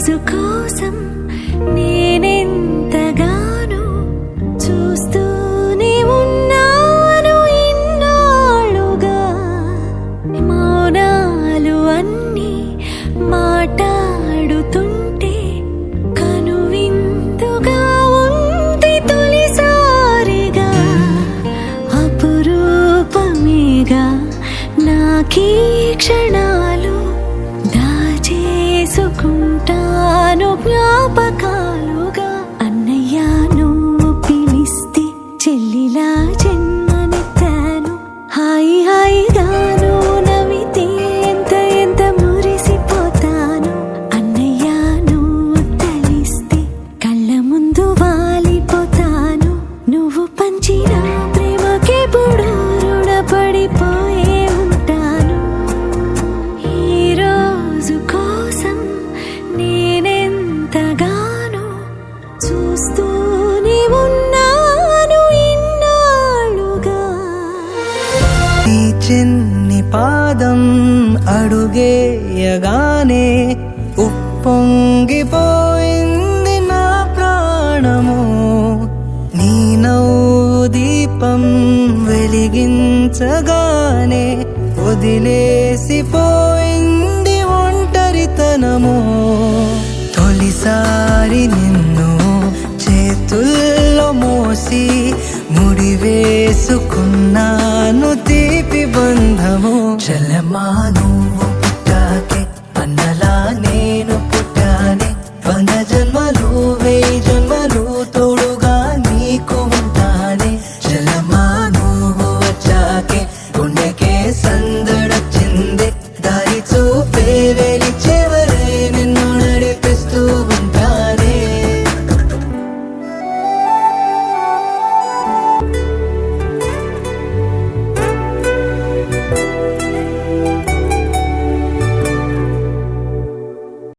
రోజు కోసం నేనెంతగానో చూస్తూనే ఉన్నాను ఇన్నాళ్ళుగా. మౌనాలు అన్నీ మాట్లాడుతుంటే కనువిందుగా ఉంది తొలిసారిగా. అపురూపమేగా నాకీ క్షణాలు, దాచేసుకుంటాను జ్ఞాపకాలుగా. అన్నయ్య నువ్వు పిలిస్తే చెల్లిలా జన్మనెత్తాను. హాయి హాయిగాను నవ్వితే ఎంత ఎంత మురిసిపోతాను. అన్నయ్య నువ్వు తలిస్తే కళ్ళ ముందు వాలిపోతాను. నువ్వు పంచిన ప్రేమకెప్పుడు రుణపడిపోయే ఉంటాను. ఈ రోజు కోసం నేనెంతగానో చూస్తూనే ఉన్నాను ఇన్నాళ్ళుగా. ఈ చిన్ని పాదం అడుగేయగానే ఉప్పొంగిపోయింది నా ప్రాణము. నీ నవ్వు దీపం వెలిగించగానే వదిలేసిపోయింది ఒంటరితనము. తొలిసారి నిన్ను చేతుల్లో మోసి ముడివేసుకున్నాను తీపి బంధము. చలమా నువ్వు పుట్టాకే అన్నలా